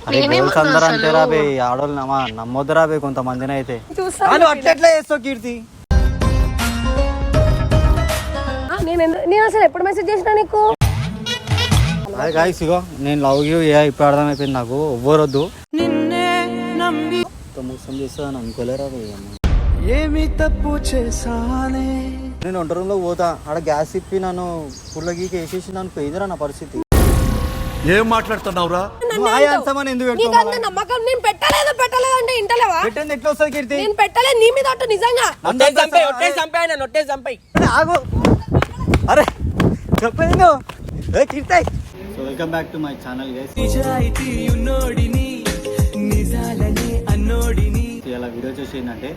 అరే గర్ల్స్ అందరూ అంతేరా బే, ఆడోళ్ళు నమ్మొద్దురా బే కొంతమందిని అయితే. అట్లా చేస్తావు కీర్తి? నేను అసలు ఎప్పుడు మెసేజ్ చేసినా నీకు? అదే గాయ్స్ ఇగో నేను లవ్ యూ ఇప్పుడు అర్థమైపోయింది నాకు. ఎవ్వరొద్దు మోసం చేస్తాను అనుకోలేరా బే. ఏమి తప్పు చేసానే? నేను వంట రూమ్ లో పోతా, ఆడ గ్యాస్ ఇప్పి నన్ను పుల్లగీకి వేసేసి నన్ను పోయిందిరా నా పరిస్థితి. ఏం మాట్లాడుతున్నావురా? నమ్మకం నేను పెట్టలేదు అంటే ఇంటలేవా? పెట్టింది ఎట్లా వస్తుంది కీర్తి? నేను పెట్టలేదు నీ మీద అట్టు నిజంగా. ఆగు అరే చెప్పేది నువ్వు. Keerthi so welcome back to my channel guys. ఇలా వీడియో చూసి ఏంటంటే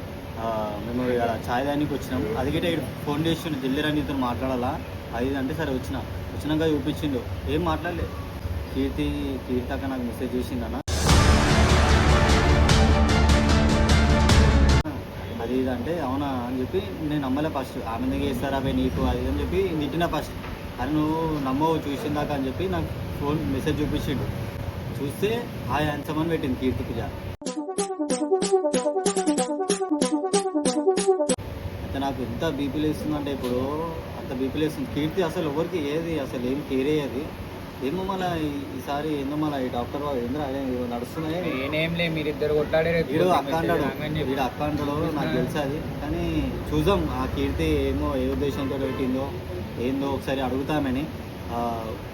మేము ఇలా ఛాయ్ దానికి వచ్చినాం. అది గిట్ట ఫోన్ చేసిండు జల్దీ నీతో మాట్లాడాలా అది అంటే సరే వచ్చినాక చూపించిండు. ఏం మాట్లాడలేదు. కీర్తి అక్క నాకు మెసేజ్ చేసిందన్న అది ఇది అంటే అవునా అని చెప్పి నేను నమ్మలే ఫస్ట్. ఆమె దగ్గర చేస్తారా అవి నీకు అది అని చెప్పి తిట్టినా ఫస్ట్. అది నువ్వు నమ్మవు చూసిందాక అని చెప్పి నాకు ఫోన్ మెసేజ్ చూపించిండు. చూస్తే హాయ్ హ్యాండ్సమ్ పెట్టింది కీర్తి పూజ. అయితే నాకు ఎంత బీపీ లేస్తుందంటే ఇప్పుడు అంత బీపీ లేస్తుంది. కీర్తి అసలు ఎవరికి ఏది అసలు ఏం కేర్ అయ్యేది ఏమో. మళ్ళీ ఈసారి ఏందో మళ్ళీ ఈ డాక్టర్ వాళ్ళు ఏంద్రా నడుస్తున్నాయి. నేనేంలే మీరిద్దరు కొట్లాడారు. వీడు అక్క అంటాడు నాకు తెలుసు అది. కానీ చూద్దాం ఆ కీర్తి ఏమో ఏ ఉద్దేశంతో పెట్టిందో ఏందో ఒకసారి అడుగుతామని.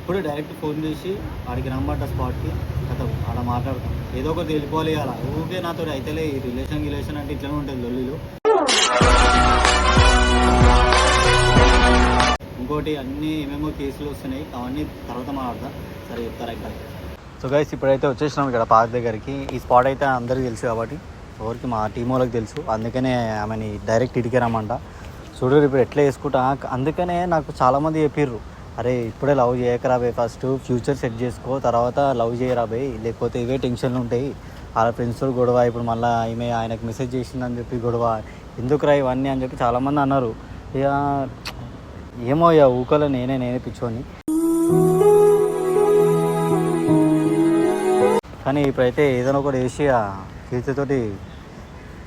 ఇప్పుడు డైరెక్ట్ ఫోన్ చేసి ఆడికి రమ్మంట స్పాట్కి కథ ఆడ మాట్లాడతాం. ఏదో ఒకటి వెళ్ళిపోవాలి అలా. ఊరికే నాతో అయితేలే ఈ రిలేషన్ అంటే ఇట్లనే ఉంటుంది లొల్లిలు. ఇంకోటి అన్నీ ఏమేమో కేసులు వస్తున్నాయి అవన్నీ తర్వాత మాట్లాడతాం. సరే చెప్తారా ఇక్కడ. సో గైస్ ఇప్పుడైతే వచ్చేసినాం ఇక్కడ పార్క్ దగ్గరికి. ఈ స్పాట్ అయితే అందరికీ తెలుసు కాబట్టి ఎవరికి మా టీం వాళ్ళకి తెలుసు. అందుకనే ఆమెని డైరెక్ట్ ఇడికే రమ్మంట. చూడరు ఇప్పుడు ఎట్లా వేసుకుంటా. అందుకనే నాకు చాలామంది చెప్పిర్రు అరే ఇప్పుడే లవ్ చేయకరాబే, ఫస్ట్ ఫ్యూచర్ సెట్ చేసుకో తర్వాత లవ్ చేయరాబే, లేకపోతే ఇవే టెన్షన్లు ఉంటాయి. వాళ్ళ ఫ్రెండ్స్తో గొడవ, ఇప్పుడు మళ్ళీ ఈమె ఆయనకు మెసేజ్ చేసిందని చెప్పి గొడవ, ఎందుకురా ఇవన్నీ అని చెప్పి చాలామంది అన్నారు. ఇక ఏమో ఇక ఊకలో నేనే పిచ్చోని. కానీ ఇప్పుడైతే ఏదైనా ఒకటి వేసి ఆ కీర్తితోటి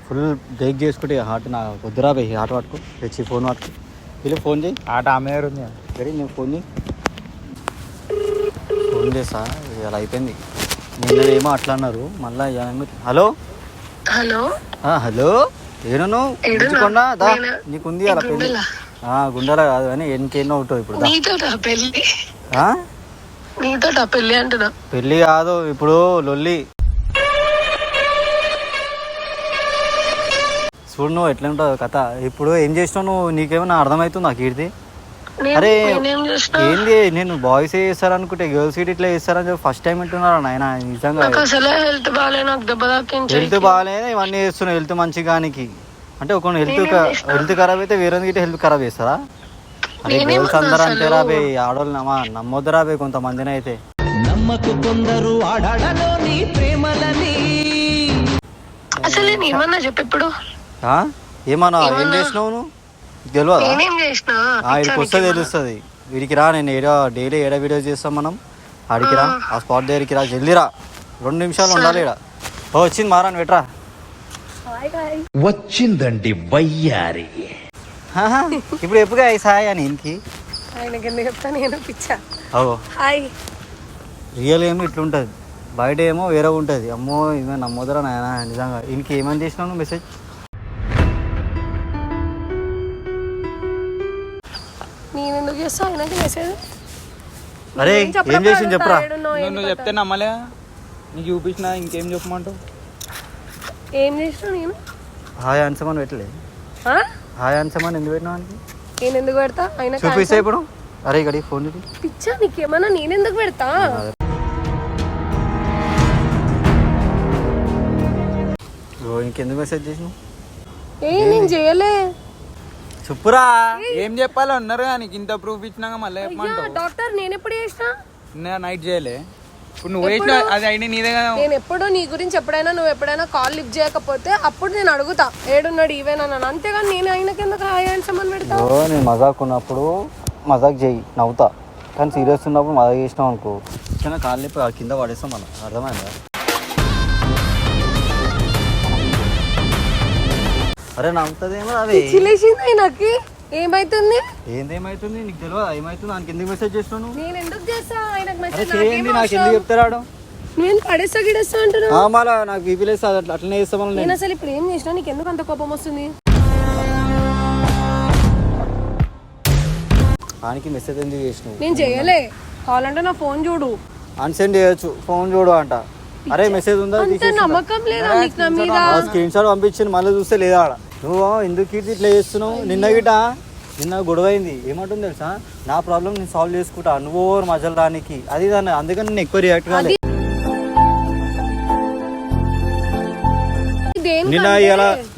ఫుల్ బ్రేక్ చేసుకుంటే హార్ట్ నా వద్దురా బే. హార్ట్ పట్టుకో తెచ్చి ఫోన్ పట్టుకో. వీళ్ళు ఫోన్ చేయి. ఆట ఆమె ఉంది సరే నేను ఫోన్ చేస్తా. ఇలా అయిపోయింది. నిన్ననేమో అట్లా అన్నారు మళ్ళీ. హలో హలో ఏను ఉంచుకోండా దా నీకుంది అలా పెళ్ళి. గుండెల కాదు కానీ ఎన్నికేనో ఉంటావు ఇప్పుడు. పెళ్ళి కాదు ఇప్పుడు లొల్లి. చూడు నువ్వు ఎట్లా ఉంటావు కథ. ఇప్పుడు ఏం చేసినావు నువ్వు? నీకేమన్నా అర్థమవుతుందా కీర్తి? అరే ఏంది నేను బాయ్స్ చేస్తారనుకుంటే గర్ల్స్ ఇట్లా చేస్తారని చెప్పి ఫస్ట్ టైం వింటున్నారా నాయన? నిజంగా హెల్త్ బాగాలేదు ఇవన్నీ చేస్తున్నావు. హెల్త్ మంచిగానికి అంటే ఒక హెల్త్ ఖరాబ్ అయితే వేరే హెల్త్ ఖరాబ్ చేస్తారా? అరే గర్ల్స్ అందరూ అంతేరా బే, ఆడోళ్ళు నమ్మొద్దురా బే కొంతమందిని అయితే. ఏమన్నా ఏం చేసినావు నువ్వు తెలియదా? వీడికి వస్తే తెలుస్తుంది. వీడికి రా, నేను డైలీ వీడియో చేస్తాం మనం. ఆడికి రా, ఆ స్పాట్ దగ్గరికి రా, జల్దీ రా. 2 నిమిషాలు ఉండాలి ఇక్కడ. వచ్చింది మారాని పెట్టరా. వచ్చిందండి వయ్యారి. ఇప్పుడు ఎప్పుడుగా సాయి అని ఇంటికి రియల్ ఏమో ఇట్లుంటుంది, బయట ఏమో వేరే ఉంటుంది. అమ్మో ఇవే నమ్మొదరా నాయన నిజంగా. ఇంటికి ఏమని చేసినావు మెసేజ్? అరే ఏం చేసింది చెప్పరా. నువ్వు చెప్తే నమ్మలే, నీకు చూపించిన ఇంకేం చెప్పమంటావు? ఏం చేసినా నేను హాయ్ హ్యాండ్సమ్ పెట్టలే. హాయ్ హ్యాండ్సమ్ ఎందుకు పెట్టినా? నేను ఎందుకు పెడతా? చూపిస్తా ఇప్పుడు. అరే ఇక్కడ ఫోన్ పిచ్చా నీకేమన్నా, నేను ఎందుకు పెడతా? ఇంకెందుకు మెసేజ్ చేసినావు? నేను చేయలే. చెప్పురా. ఏం చెప్పాలో ఉన్నారు కానీ ఇంత ప్రూఫ్ ఇచ్చినాక మళ్ళీ చెప్పమంటావు? డాక్టర్ నేను ఎప్పుడు చేసినా? నైట్ చేయలే. ఇప్పుడు నువ్వు వేసిన అది అయినా నీదే కదా. నేను ఎప్పుడు నీ గురించి నువ్వు ఎప్పుడైనా కాల్ లిఫ్ట్ చేయకపోతే అప్పుడు నేను అడుగుతా ఏడున్నాడు ఈవేనా, అంతేగాని నేను ఆయనకి ఎందుకు హాయ్ హ్యాండ్సమ్ పెడతా? నేను మజాక్ ఉన్నప్పుడు మజాక్ చేయి నవ్వుతా, కానీ సీరియస్ ఉన్నప్పుడు మజాక్ చేసినావు అనుకో కాళ్ళు కింద పడేస్తాం మనం. అర్థమైందా? అరే నమ్ముతుందేమో అవి చిలేసింది ఆయనకి. ఏమైతుంది ఏందేమైతుంది నీకు తెలియదు ఏమైతుంది నాకు ఎందుకు మెసేజ్ చేస్తున్నాను నేను ఎందుకు చేస్తా ఆయనకు అరే మెసేజ్? చేయండి నాకు ఎందుకు చెప్తారాడు నేను పడేస్తా గిడేస్తా అంటున్నా. మళ్ళా నాకు బీపీ లేదు అట్లనే చేస్తామని నేను అసలు ఇప్పుడు ఏం చేసినా నీకు ఎందుకు అంత కోపం వస్తుంది? ఆయనకి మెసేజ్ ఎందుకు చేసినావు నేను చేయలే. కావాలంటే నా ఫోన్ చూడు. అన్సెండ్ చేయొచ్చు ఫోన్ చూడు అంట. అరే మెసేజ్ ఉందా అంత నమ్మకం లేదా నీకు నా మీద? స్క్రీన్ షాట్ పంపించింది మళ్ళీ చూస్తే లేదా ఆడ. నువ్వు ఎందుకు ఇట్లా చేస్తున్నావు? నిన్న గొడవ అయింది. ఏమంటుంది తెలుసా, నా ప్రాబ్లం నేను సాల్వ్ చేసుకుంటా, నువ్వు ఓవర్ మజలు రానికి అది దాన్ని. అందుకని నేను ఎక్కువ రియాక్ట్ కాలేదు.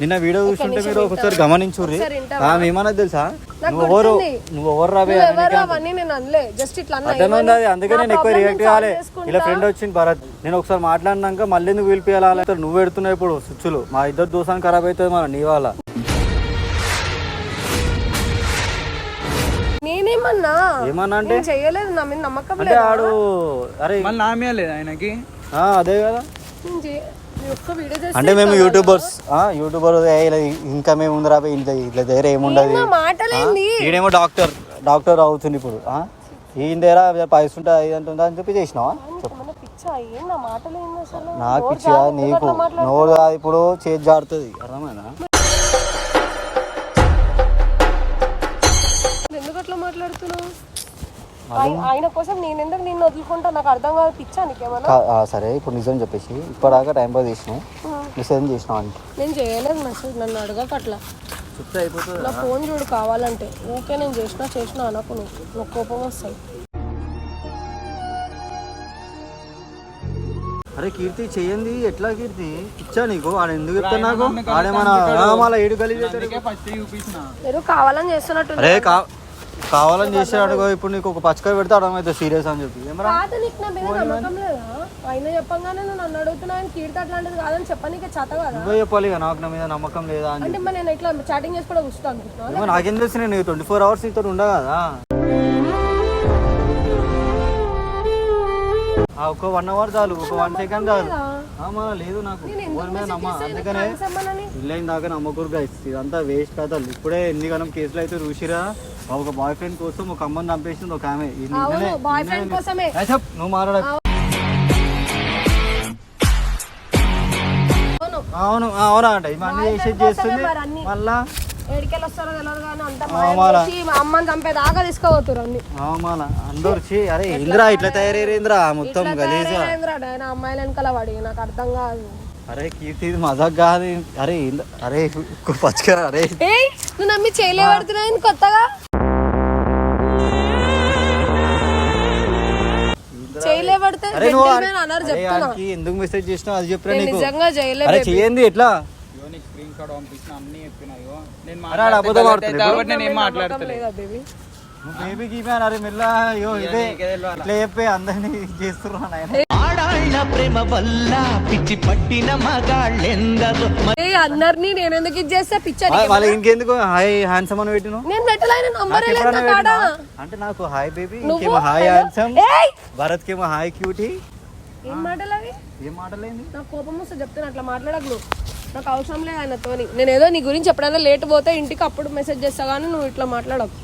నిన్న వీడియో చూస్తుంటే మీరు ఒకసారి గమనించుర్రి. ఆమె ఏమన్నా తెలుసా, నువ్వు ఎవరు రాబే అవన్నీ నేను అనలే. జస్ట్ ఇట్లా అన్నా. అర్థం ఉంది అది. అందుకే నేను ఎక్కువ రియాక్ట్ కాలే. ఇలా ఫ్రెండ్ వచ్చింది భరత్, నేను ఒకసారి మాట్లాడినాక మళ్ళీ ఎందుకు పిలిపియాలి? నువ్వు పెడుతున్నావు ఇప్పుడు స్విచ్లు. మా ఇద్దరు దోసాన్ని ఖరాబ్ అవుతుంది మన నీ వల్ల. నేనేమన్నా ఏమన్నా అంటే చేయలేదు. నా మీద నమ్మకం అంటే లేదు. ఆడు అరే మళ్ళీ నామే లేదు ఆయనకి. అదే కదా అంటే మేము యూట్యూబర్స్ ఇలా ఇంకా మేము ఉందిరా ఇట్లా దగ్గర ఏముండదు. మాటలేంది. ఈడేమో డాక్టర్ అవుతుంది ఇప్పుడు. ఈయన దగ్గర పైస ఉంటుంది ఇదంటుందా అని చెప్పి చేసినావా? నాకు పిచ్చిగా నీకు నోరు ఇప్పుడు చేతి జారుతుంది. అర్థమైనా? ఎందుకు అట్లా మాట్లాడుతున్నావు? ఆయన కోసం నేను ఎందుకు నిన్ను వదులుకుంటా? నాకు అర్థం కాదు. పిచ్చా నీకేమన్నా? సరే ఇప్పుడు నిజం చెప్పేసి ఇప్పటిదాకా టైం పాస్ చేసినావు, మెసేజ్ చేసినావు అని. నేను చేయలేదు మెసేజ్. నన్ను అడగక అట్లా చెప్తే అయిపోతుంది. నా ఫోన్ చూడు కావాలంటే. ఓకే నేను చేసిన అనకు. నువ్వు కోపం వస్తాయి. అరే కీర్తి చెయ్యండి. ఎట్లా కీర్తి ఇచ్చా నీకు? ఆడ ఎందుకు చెప్తా నాకు? ఆడేమన్నా మళ్ళీ ఏడు గలీజ్ ఫస్ట్ చూపించిన మీరు కావాలని చేస్తున్నట్టు. అరే కావాలని చేసాడు. ఇప్పుడు నీకు ఒక పచ్చకాయ పెడితే అర్థమైతే సీరియస్ అని చెప్పి. కాదు నీకు నా మీద నమ్మకం లేదా? ఆయన చెప్పంగానే నన్ను అడుగుతున్నా. కీర్తి అట్లాంటిది కాదని చెప్పనీకే చేత కదా. నువ్వే చెప్పాలి నాకు నా మీద నమ్మకం లేదా అని. అంటే నేను ఇట్లా చాటింగ్ చేసి కూడా కూర్చుంటా అనుకుంటున్నా. నాకేం తెలుసు, నేను 24 hours నీతో ఉండా కదా. ఒక 1 hour చాలు, ఒక 1 second చాలు. లేదు నాకు అందుకనే ఇల్లైన దాకా నమ్మకూరు గైస్. ఇదంతా వేస్ట్ కథలు. ఇప్పుడే ఎన్ని గణం కేసులు అయితే చూసిరా. ఒక బాయ్ ఫ్రెండ్ కోసం ఒక అమ్మని చంపేసింది ఒక ఆమె. నువ్వు మాట్లాడ. అవునా అంట ఇవన్నీ చేసేది చేస్తుంది. మళ్ళా అమ్మని చంపేదాకా తీసుకోబోతురు అన్ని. అందరు అరే ఇంద్రా ఇట్లా తయారైంద్రా మొత్తం గలీజా. అమ్మాయిల వెనకాల వాడి నాకు అర్థం కాదు. అరే కీర్తి ఇది మజాక్ కాదు. అరే అరే పచ్చకరా. అరే నువ్వు నమ్మి చేయలే పడుతున్నావు కొత్తగా. చేయలే పడితే ఎందుకు మెసేజ్ చేసినావు అది చెప్పరా నీకు? నిజంగా చేయలేదు. చేయండి ఎట్లా స్క్రీన్ షాట్ పంపించిన అన్ని చెప్పినాయో. నేను ఏం మాట్లాడతలేదు. బేబీకి అరే మెల్లా ఇదే ఇట్లా చెప్పి అందరినీ చేస్తున్నాను. ప్రేమ వల్ల పిచ్చి పట్టిన మగాళ్ళెందరో. అందరినీ నేను ఎందుకు ఇది చేస్తా? పిచ్చా వాళ్ళ ఇంకెందుకు హాయ్ హ్యాండ్సమ్ అని పెట్టిన? నేను పెట్టలేను. నంబర్ అంటే నాకు హాయ్ బేబీ, ఇంకేమో హాయ్ హ్యాండ్సమ్, భరత్ కేమో హాయ్ క్యూటీ. ఏం మాటలు అవి? ఏం మాటలేంది? నాకు కోపం వస్తే చెప్తాను. అట్లా మాట్లాడకు నువ్వు. నాకు అవసరం లేదు ఆయనతోని. నేను ఏదో నీ గురించి ఎప్పుడైనా లేట్ పోతే ఇంటికి అప్పుడు మెసేజ్ చేస్తా కానీ నువ్వు ఇట్లా మాట్లాడకు.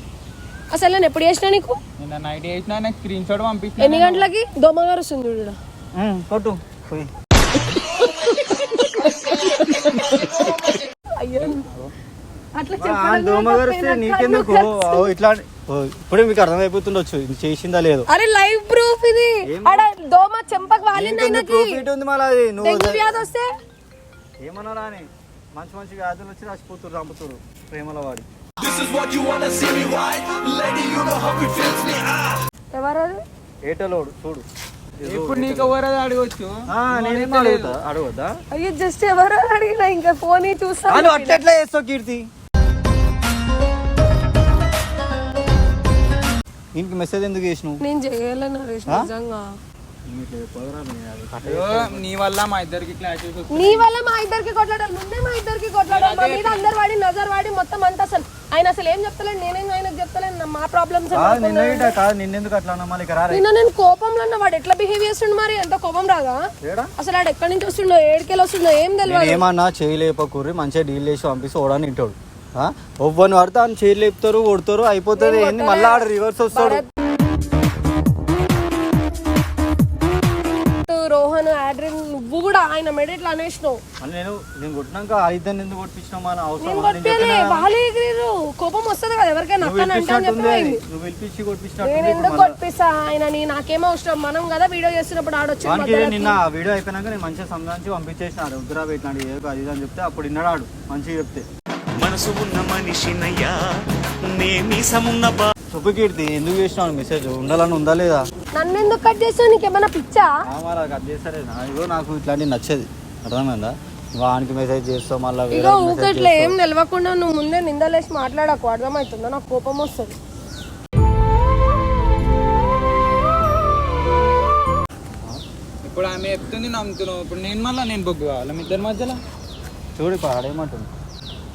అసలు నేను ఎప్పుడు చేసినా నీకు? నిన్న నైట్ చేసినా. నాకు స్క్రీన్ షాట్ పంపించిన. ఎన్ని గంటలకి? దోమగారు వస్తుంది చూడ. కొట్టు దోమగారు వస్తే నీకెందుకు ఇట్లా? ఇప్పుడే మీకు అర్థమైపోతుండొచ్చు ఇది చేసిందా లేదు. అరే లైవ్ ప్రూఫ్ ఇది. దోమ చెంపకు వాలింది. వ్యాధి వస్తే ఏమన్నా అని మంచి మంచి వ్యాధులు వచ్చి రాసిపోతురు చంపుతురు ప్రేమల వాడి. ఎవరది? ఏటలోడు చూడు. ఇప్పుడు నీకు ఎవరది అడగచ్చు. నేనేం అడగొద్దా? అయ్యో జస్ట్ ఎవరో అడిగినా. ఇంకా ఫోన్ చూస్తా. అట్లా చేస్తావు కీర్తి. ఇంక మెసేజ్ ఎందుకు చేసినావు? నేను చేయలేను నిజంగా. అయ్యో, నీ వల్ల మా ఇద్దరికి క్లాషెస్ నీ వల్ల మా ఇద్దరికి కొట్లాడాలి, ముందే మా ఇద్దరికి కొట్లాడాలి, మా మీద అందరు వాడి నజర్ వాడి మొత్తం అంతా అసలు ఆయన అసలు ఏం చెప్తలేను, నేనేం ఆయనకు చెప్తలేను, మా ప్రాబ్లమ్స్ కాదు నిన్నెందుకు అట్లా అన్నా మళ్ళీ రా నిన్న నేను కోపంలో ఉన్నా, వాడు ఎట్లా బిహేవ్ చేస్తుండు మరి, ఎంత కోపం రాదా అసలు వాడు ఎక్కడి నుంచి వస్తుండో ఏడికెళ్ళి వస్తుండో ఏం తెలియదు. ఏమన్నా చేయలేపకూర్రి మంచిగా డీల్ చేసి పంపిస్తే ఓడని ఇంటాడు ఒవ్వని పడితే ఆయన చేయి లేపుతారు కొడతారు అయిపోతుంది ఏంది మళ్ళీ ఆడ రివర్స్ వస్తాడు. రోహన్ ఆడ్రిన్ నువ్వు కూడా ఆయన మెడెట్లు అనేసినావు, నేను కొట్టినాక ఇద్దరు ఎందుకు కొట్టించినావు మన అవసరం వాళ్ళే ఎగిరిరు, కోపం వస్తుంది కదా ఎవరికైనా అక్కని అంటే నువ్వు పిలిపించి కొట్టించినట్టు నేను ఎందుకు కొట్టిస్తా ఆయన నాకేమో అవసరం, మనం కదా వీడియో చేస్తున్నప్పుడు ఆడొచ్చి నిన్న వీడియో అయిపోయినాక నేను మంచిగా సంబంధించి పంపించేసినాడు ఉత్తరా పెట్టినాడు ఏదో అది అని చెప్తే అప్పుడు విన్నాడు మంచిగా చెప్తే మనసు ఉన్న మనిషినయ్యా నేమి సమున్న శుభకీర్తి ఎందుకు చేసినావు మెసేజ్ ఉండాలని ఉందా లేదా నన్ను ఎందుకు కట్ చేస్తావు, నీకేమైనా పిచ్చా కట్ చేస్తారే ఇగో నాకు ఇట్లాంటివి నచ్చేది అర్థమైందా వానికి మెసేజ్ చేస్తావు మళ్ళీ ఇగో ఊకట్లే ఏం నిలవకుండా నువ్వు ముందే నిందలేసి మాట్లాడకు, అర్థమవుతుందా నాకు కోపం వస్తుంది. ఇప్పుడు ఆమె చెప్తుంది నమ్ముతున్నావు, ఇప్పుడు నేను మళ్ళీ నేను బొగ్గు కావాలి మీ ఇద్దరి మధ్యలో. చూడు ఇప్పుడు ఆడేమంటుంది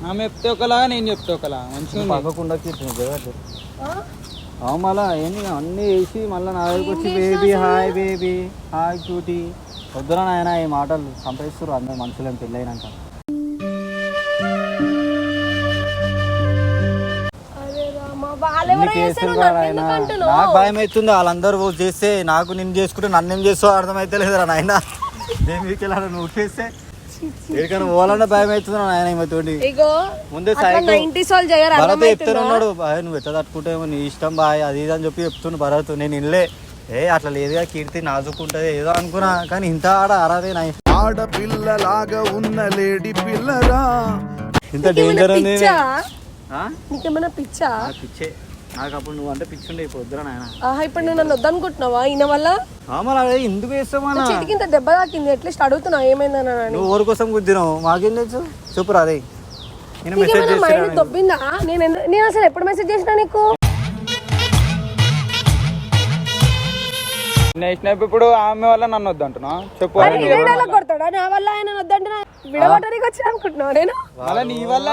ఆమె చెప్తే ఒకలా నేను చెప్తే ఒకలా మంచిగా పక్కకుండా మళ్ళా ఏంటి అన్నీ వేసి మళ్ళీ నా దగ్గరకు వచ్చి baby hi baby hi cutie వద్దురా నాయన ఈ మాటలు సంపాదిస్తారు అందరు మనుషులను పెళ్ళైనాక. నాకు భయం అవుతుంది వాళ్ళందరూ చేస్తే నాకు నేను చేసుకుంటే నన్నేం చేస్తావు అర్థమైతే లేదురా నాయన నేను మీకు వెళ్ళాలి నువ్వు చేస్తే ఎక్కడికైనా పోవాలన్నా భయం అవుతుంది నాయన ఈమెతోటి ముందే భరత్ చెప్తున్నాడు బాయ్ నువ్వు ఎట్లా తట్టుకుంటావు నీ ఇష్టం బాయ్ అది ఇది అని చెప్పి చెప్తుండు భరత్. నేను ఇల్లే అట్లా లేదుగా కీర్తి నాజుకుంటది ఏదో అనుకున్నా కానీ ఇంత ఆడదే నా ఆడపిల్లలాగా ఉన్న లేడీ పిల్లరా ఇంత డేంజర్ ఉంది నీకేమైనా పిచ్చా? పిచ్చే నాకు అప్పుడు నువ్వు అంటే పిచ్చుండే పొద్దురా నాయన. ఇప్పుడు నువ్వు నన్ను వద్దనుకుంటున్నావా ఈయన వల్ల? ఎందుకు చేస్తామన్నా ఇంత దెబ్బ తాకింది అట్లీస్ట్ అడుగుతున్నావు ఏమైందని. నువ్వు ఊరి కోసం గుద్దినావు మాకేం తెలుసు చెప్పురా అదే మైండ్ దొబ్బిందా? నేను అసలు ఎప్పుడు మెసేజ్ చేసినా నీకు? ఇప్పుడు ఆమె వల్ల నన్ను వద్దంటున్నా చెప్పు. కొడతాడా నా వల్ల ఆయన వద్దంటున్నా విడగొట్టడానికి వచ్చి అనుకుంటున్నావు నేను నీ వల్ల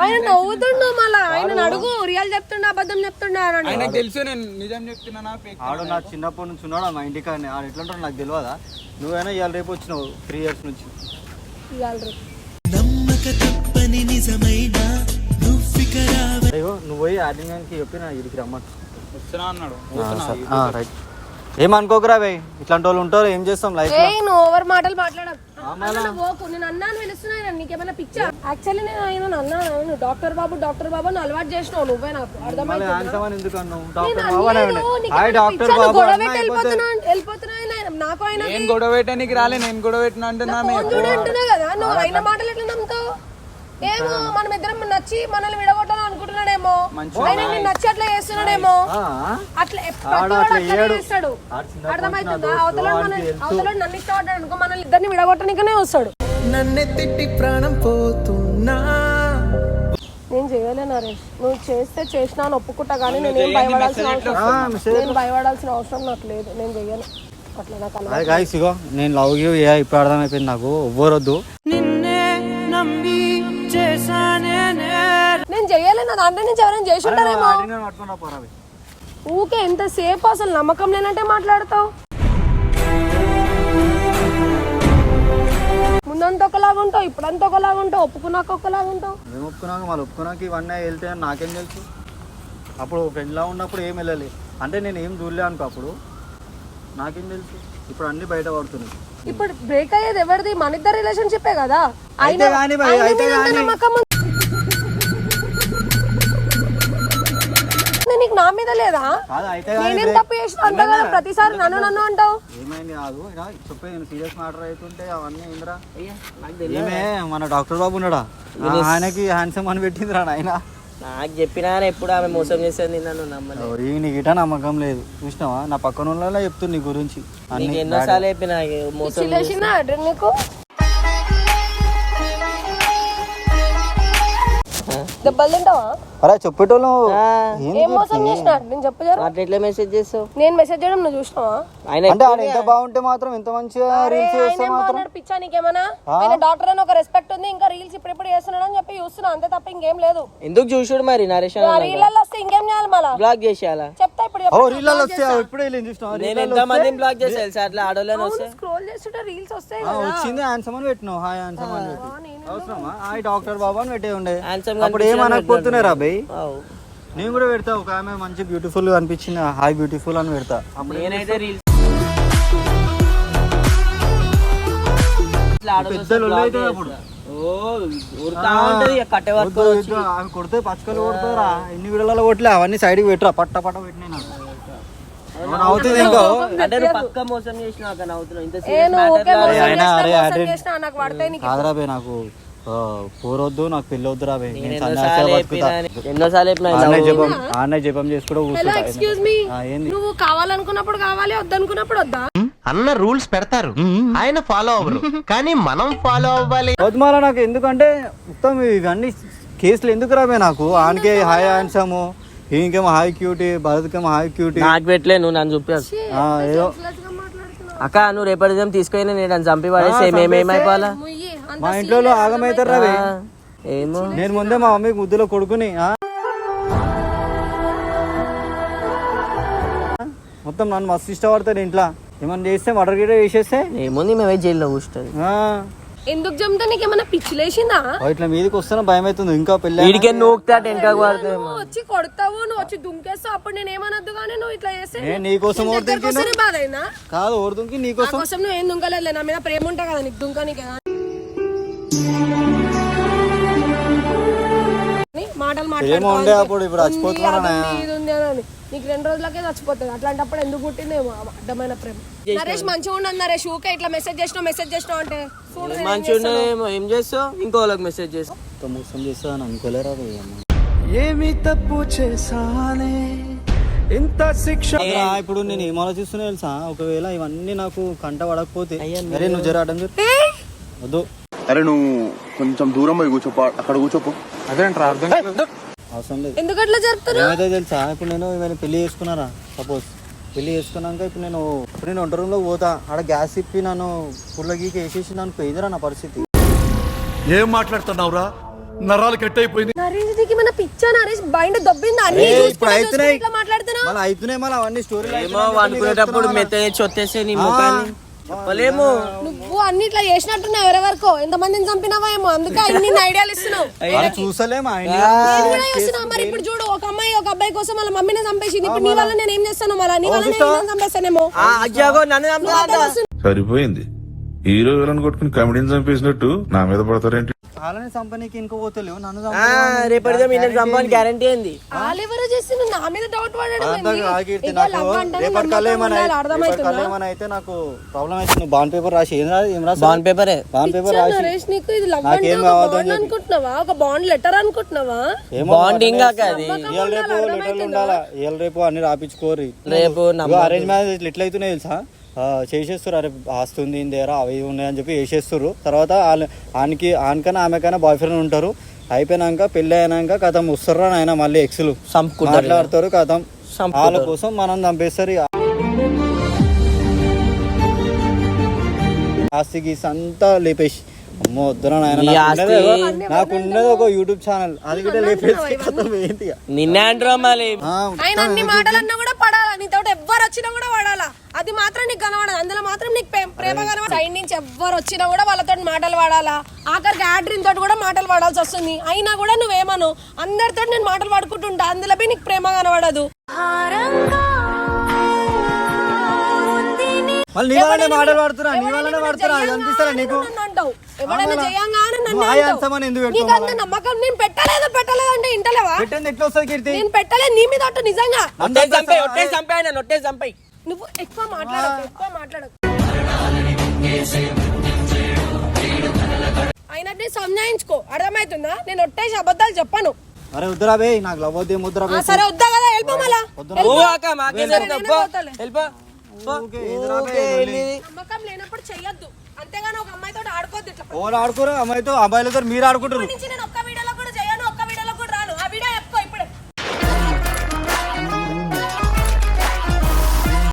ఆయన నవ్వుతుండు మళ్ళా ఆయన అడుగు రియల్ చెప్తుండ అబద్ధం చెప్తుండా ఆయన తెలుసు నేను నిజం చెప్తున్నా. ఆడు నా చిన్నప్పటి నుంచి ఉన్నాడు మా ఇంటికి ఆడు ఎట్లుంటాడు నాకు తెలియదా నువ్వైనా ఇవాళ రేపు వచ్చినావు 3 years నుంచి నువ్వు పోయి ఆర్డినెన్స్కి చెప్పిన ఇడికి రమ్మని వస్తున్నా అన్నాడు. రైట్ ఏమనుకోకరా భయ్ ఇట్లాంటి వాళ్ళు ఉంటారు ఏం చేస్తాం లైఫ్ నువ్వు ఓవర్ మాటలు మాట్లాడకు. నేను అన్నాను పిలుస్తున్నాను నీకేమైనా పిచ్చా? యాక్చువల్లీ నేను ఆయన అన్నాను డాక్టర్ బాబు అని అలవాటు చేసినావు నువ్వే నాకు అర్థమైంది. నాకు ఆయన నేను గొడవ పెట్టడానికి రాలే నేను గొడవ పెట్టిన అంటున్నా కదా నువ్వు ఆయన మాటలు ఎట్లా నమ్ముతావు? ఏమో మనం ఇద్దరం నచ్చి మనల్ని విడగొట్టాలని అనుకుంటున్నాడేమో, ఆయన నచ్చి అట్లా చేస్తున్నాడేమో, అట్లా చేస్తాడు అర్థమవుతుందా? అవతల నన్ను ఇష్టపడ్డాడు అనుకో మనల్ని ఇద్దరిని విడగొట్టడానికనే వస్తాడు. నన్ను తిట్టి ప్రాణం పోతున్నా నేను చేయలే నరేష్, నువ్వు చేస్తే చేసినా అని ఒప్పుకుంటా కానీ నేనేం భయపడాల్సిన అవసరం నాకు లేదు. నేను చెయ్యను అట్లా నాకు నేను లవ్ యూ ఇప్పుడు అర్థమైపోయింది నాకు ఎవ్వరొద్దు నేను చెయ్యలే నా దాంట్లో నుంచి ఎవరైనా చేసి ఉంటారేమో. ఊకే ఎంతసేపు అసలు నమ్మకం లేనంటే మాట్లాడతావు. ముందంతా ఒకలాగా ఉంటావు ఇప్పుడంతా ఒకలాగా ఉంటావు ఒప్పుకున్నాక ఒకలాగా ఉంటావు. మేము ఒప్పుకున్నాక మళ్ళీ ఒప్పుకున్నాక ఇవన్నీ వెళ్తే నాకేం తెలుసు? అప్పుడు ఫ్రెండ్లా ఉన్నప్పుడు ఏం వెళ్ళాలి అంటే నేను ఏం దూరలే అనుకో అప్పుడు నాకేం తెలుసు? ఇప్పుడు అన్ని బయట పడుతున్నాయి. ఇప్పుడు బ్రేక్ అయ్యేది ఎవరిది? మన ఇద్దరు రిలేషన్షిప్పే కదా. నీకు నా మీద లేదా? నేనేం తప్పు చేసిన అంట కదా ప్రతిసారి నన్ను అంటావు. ఏమైంది కాదు చెప్పేది సీరియస్ మ్యాటర్ అవుతుంటే అవన్నీ ఏంద్రా ఏమే మన డాక్టర్ బాబు ఉన్నాడా ఆయనకి హ్యాండ్సమ్ అని పెట్టిందిరా ఆయన నాకు చెప్పినా ఎప్పుడు ఆమె మోసం చేసేది నన్ను నమ్మలేదు. నీకు ఇట నమ్మకం లేదు చూసినావా నా పక్కన వాళ్ళ చెప్తుంది నీ గురించి ఎన్నోసార్లు చెప్పిన మోసం నీకు దెబ్బలు తింటావా? అరే చెప్పేటోళ్ళు ఏం మోసం చేసిన నేను చెప్పజారు అట్లా ఎట్లా మెసేజ్ చేస్తావు? నేను మెసేజ్ చేయడం నువ్వు చూసినావా? ఆయన అంటే ఆయన ఎంత బాగుంటే మాత్రం ఎంత మంచిగా రీల్స్ చేస్తే మాత్రం పిచ్చా నీకేమన్నా? ఆయన డాక్టర్ అని ఒక రెస్పెక్ట్ ఉంది, ఇంకా రీల్స్ ఇప్పుడు చేస్తున్నాడు అని చెప్పి చూస్తున్నా, అంతే తప్ప ఇంకేం లేదు. ఎందుకు చూసుడు మరి నరేష్ రీళ్ళల్లో వస్తే ఇంకేం చేయాలి మళ్ళా? బ్లాక్ చేసేయాలా? చెప్తా ఇప్పుడు ఓ రీళ్ళలో వస్తే ఇప్పుడే చూసినా నేను ఎంత మందిని బ్లాక్ చేసా తెలుసా అట్లా ఆడోళ్ళని వస్తే. స్క్రోల్ చేస్తుంటే రీల్స్ వస్తాయి వచ్చింది హ్యాండ్సమ్ అని పెట్టినావు, హాయ్ హ్యాండ్సమ్ అని పెట్టి అవసరమా? హాయ్ డాక్టర్ బాబా అని పెట్టే ఉండే, Handsome అప్పుడు ఏమనకపోతున్నారా అబ్బాయి? అవు. నేను కూడా పెడతా, ఒక ఆమె మంచి బ్యూటిఫుల్ అనిపించింది, హాయ్ బ్యూటిఫుల్ అని పెడతా. అప్పుడు నేనైతే రీల్స్ పెద్దలు అయితే అప్పుడు కట్టె వద్దు, వద్దు, ఆమె కొడితే పచ్చకలు కొడతారా, ఎన్ని వీడియోలలో కొట్టలే, అవన్నీ సైడ్కి పెట్టరా, పట్ట పట్ట పెట్టినాయి నాకు. అవుతుంది ఇంకో అంటే పక్క మోసం చేసిన నవ్వుతున్నావు ఇంత నాకు పడతాయి నీకు. కాదురా బే, నాకు పోరొద్దు, నాకు పెళ్ళి వద్దు రా బే, నేను ఎన్నోసార్లు చెప్పినా ఆన్నే జపం చేసి కూడా హలో ఎక్స్క్యూజ్ మీ, ఏంది నువ్వు కావాలనుకున్నప్పుడు కావాలి, వద్దనుకున్నప్పుడు వద్దా? అన్న రూల్స్ పెడతారు, ఆయన ఫాలో అవ్వరు, కానీ మనం ఫాలో అవ్వాలి. వద్దుమాల నాకు, ఎందుకంటే మొత్తం ఇవన్నీ కేసులు ఎందుకు రాబే నాకు? ఆనకే హాయ్ హ్యాండ్సము, ఇంకేమో హాయ్ క్యూటీ, భరత్కేమో హాయ్ క్యూటీ, నాకు పెట్టలే, నువ్వు నన్ను చూపావు. ఏదో అక్క నువ్వు రేపటి తీసుకొని నేను చంపి పడేస్తే మేమేమైపోవాలా? మా ఇంట్లో ఆగమవుతారు రావే. ఏమో నేను ముందే మా మమ్మీకి ముద్దులో కొడుకుని మొత్తం నన్ను మస్తు ఇష్టపడతాడు ఇంట్లో, ఏమన్నా చేస్తే మర్డర్ గిట్ట చేసేస్తే ఏముంది మేమే జైల్లో కూర్చుంటుంది. ఎందుకు జమ్ముతా? నీకేమన్నా పిచ్చిలేసిందా? ఇట్లా మీదకి వస్తున్నా భయం అవుతుంది, ఇంకా పెళ్ళి వీడికే నూకుతా వెనక పడుతుంది. నువ్వు వచ్చి కొడతావు, నువ్వు వచ్చి దుంకేస్తావు, అప్పుడు నేను ఏమనొద్దు కానీ నువ్వు ఇట్లా చేస్తే నేను నీకోసం బాధ అయినా కాదు ఓడుతుంకి నీకోసం కోసం నువ్వు ఏం దుంకలేదు, నా మీద ప్రేమ ఉంటా కదా నీకు దుంకనికి. మాటలు ఏమో ఉండే అప్పుడు, ఇప్పుడు చచ్చిపోతున్నా మాట్లాడుతుంది, నీకు 2 రోజులకే చచ్చిపోతుంది. అట్లాంటప్పుడు ఎందుకు పుట్టిందేమో అడ్డమైన ప్రేమ. నరేష్ మంచిగా ఉండదు నరేష్, ఊకే ఇట్లా మెసేజ్ చేసినావు అంటే చూడు మంచిగా ఉండేమో, ఏం చేస్తావు? ఇంకోళ్ళకి మెసేజ్ చేస్తావు. మోసం చేస్తా అని అనుకోలేరా ఏమి తప్పు చేశానే ఇంత శిక్ష. ఇప్పుడు నేను ఏం ఆలోచిస్తున్నా తెలుసా, ఒకవేళ ఇవన్నీ నాకు కంట పడకపోతే, అరే నువ్వు జర అడ్డం చెప్పు, వద్దు అరే నువ్వు కొంచెం దూరం పోయి కూర్చోపో, అక్కడ కూర్చోపో. అదేంట్రా అర్థం అవసరం లేదు. ఎందుకు అట్లా జరుగుతారు? ఏమైతే తెలుసా, ఇప్పుడు నేను ఏమైనా పెళ్లి చేసుకున్నారా, సపోజ్ పెళ్లి చేసుకున్నాక ఇప్పుడు నేను వంట రూమ్లో పోతా, ఆడ గ్యాస్ ఇప్పి నన్ను పుల్లగీకి వేసేసి నన్ను పోయిందిరా నా పరిస్థితి. ఏం మాట్లాడుతున్నావురా, నరాలు కట్ అయిపోయింది. నరేష్ దీనికి మన పిచ్చా? నరేష్ బయట దొబ్బింది అన్ని ఇప్పుడు అవుతున్నాయి, మాట్లాడుతున్నా మళ్ళీ అవుతున్నాయి, మళ్ళీ అవన్నీ స్టోరీ ఏమో అనుకునేటప్పుడు మెత్తగా చొత్తేస్తే నీ ముఖాన్ని చెప్పలేము. నువ్వు అన్ని ఇట్లా చేసినట్టున్నావు, ఎవరెవరికో ఎంతమందిని చంపినావా ఏమో, అందుకే అన్ని ఐడియాలు ఇస్తున్నావు. చూసలేమా మరి ఇప్పుడు చూడు, ఒక అమ్మాయి ఒక అబ్బాయి కోసం వాళ్ళ మమ్మీని చంపేసింది, ఇప్పుడు నీ వల్ల నేను ఏం చేస్తాను? మళ్ళీ నీ వల్ల నేను చంపేస్తానేమో. సరిపోయింది, హీరో విలన్ కొట్టుకుని కమెడీని చంపేసినట్టు నా మీద పడతారేంటి? వాళ్ళని చంపనీకి ఇంకో పోతలేవు, నన్ను రేపటిగా మీ చంపాలని గ్యారంటీ ఏంది? వాళ్ళెవరో చేసి నా మీద డౌట్ పడడం ఏమన్నా అయితే నాకు ప్రాబ్లం అయితే నువ్వు బాండ్ పేపర్ రాసి ఏం రాసి బాండ్ పేపరే, బాండ్ పేపర్ రాసి నరేష్ నీకు ఇది లవ్ అంటే ఒక బాండ్ అనుకుంటున్నావా, ఒక బాండ్ లెటర్ అనుకుంటున్నావా? బాండింగ్ అది. ఇవాళ రేపు లెటర్లు ఉండాలా, ఇవాళ రేపు అన్ని రాపించుకోరు. రేపు అరేంజ్ మ్యారేజ్ ఎట్లయితున్నాయి తెలుసా, చేసేస్తారు, అరే ఆస్తుంది ఇందేరా అవి ఉన్నాయని చెప్పి వేసేస్తారు. తర్వాత ఆనకైనా ఆమెకైనా బాయ్ ఫ్రెండ్ ఉంటారు, అయిపోయినాక పెళ్ళి అయినాక కథం వస్తారు ఆయన మళ్ళీ ఎక్స్లు మాట్లాడతారు, కథం వాళ్ళ కోసం మనం చంపేస్తారు. ఆస్తి గీసి అంతా లేపేసి, అమ్మో వద్దురా నాయన, నాకున్నది ఒక యూట్యూబ్ ఛానల్, అది కూడా లేపేసి కథం ఏంటి నిన్నే అంటారా మళ్ళీ. ఆయన అన్ని మాటలన్నా కూడా పడాలా, నీతో ఎవ్వరు వచ్చినా కూడా పడాలా, అది మాత్రం నీకు కనబడదు, అందులో మాత్రం నీకు ప్రేమ కనబడదు. సైడ్ నుంచి ఎవ్వరు వచ్చినా కూడా వాళ్ళతో మాటలు పడాలా, ఆఖరికి యాడ్రిన్ తోటి కూడా మాటలు పడాల్సి వస్తుంది. అయినా కూడా నువ్వేమను, అందరితో నేను మాటలు పడుకుంటుంటా, అందులో నీకు ప్రేమ కనబడదు. నీ వాళ్ళనే మాటలు పడుతున్నా, నీ వాళ్ళనే పడుతున్నా, అనిపిస్తారా నీకు? ఎవడైనా చేయంగానే ఎందుకు అంత నమ్మకం నేను పెట్టలేదు అంటే ఇంటలేవా? ఎట్లా వస్తుంది కీర్తి? నేను పెట్టలేదు నీ మీద అట్టు నిజంగా. చంపాయి నువ్వు ఎక్కువ మాట్లాడకు. అయినట్టు సంజాయించుకో, అర్థమవుతుందా? నేను ఒట్టేసి అబద్ధాలు చెప్పాను. అరే వద్దురా బే, నాకు లవ్ వద్దు, ముద్దురా బే. సరే వద్దా కదా, వెళ్ళిపో మళ్ళా. నమ్మకం లేనప్పుడు చెయ్యొద్దు, అంతేగాని ఒక అమ్మాయితో ఆడుకోవద్దు. ఇట్లా ఓరు ఆడుకోరు, అమ్మాయితో అబ్బాయిలతో మీరు ఆడుకుంటారు. నేను ఒక్క వీడియోలో కూడా చేయను, ఒక్క వీడియోలో కూడా రాను. ఆ వీడియో చెప్పుకో ఇప్పుడు.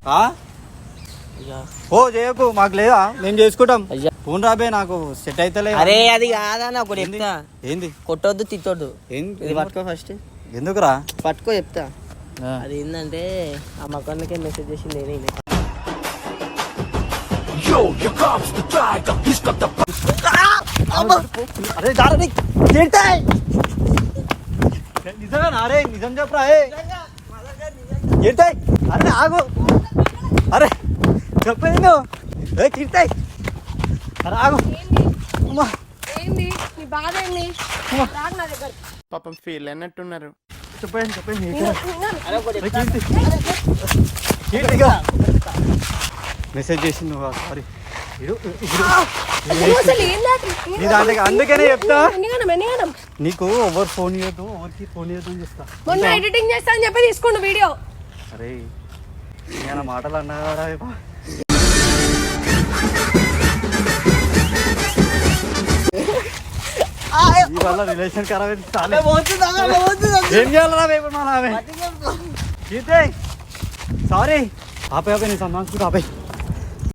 ఆ? అయ్యా. ఓ చేయకు మాకు లేదా మేము చేసుకుంటాం అయ్యా. ఫోన్ రాబే నాకు సెట్ అవుతలే అరే అది కాదా నాకు ఒకటి చెప్తా ఏంది కొట్టొద్దు తిట్టొద్దు ఏంది ఇది పట్టుకో ఫస్ట్ ఎందుకురా పట్టుకో చెప్తా ఆ. అది ఏంటంటే ఆ మకాన్లకే మెసేజ్ చేసింది నేనే అరే జాగ్రత్త తిడతాయ్. నిజమేనా అరే నిజం చెప్పరా తిడతాయ్. అరే ఆగు అరే చెప్పేది నువ్వు తిడతాయ్. అరే ఆగు అమ్మా. ఏంది నీ బాధ ఏంది రాకు నా దగ్గర పాపం ఫీల్ అన్నట్టున్నారు. చెప్పండి చెప్పండి వినను. మెసేజ్ చేసింది నువ్వు సారీ అసలు ఏంది నీ దాంట్లో అందుకనే చెప్తా ఎన్నిగనం నీకు ఎవరు ఫోన్ చేయొద్దు ఎవరికి ఫోన్ చేయొద్దు అని చెప్తా. మొన్న ఎడిటింగ్ చేస్తా అని చెప్పి తీసుకోండి వీడియో. అరే నేను మాటలు అన్నారా ఇవాళ రిలేషన్ ఖరాబ్ ఏం చేయాలరా ఇప్పుడు మన ఆమె సారీ ఆపే నీ సంబంధం ఆపే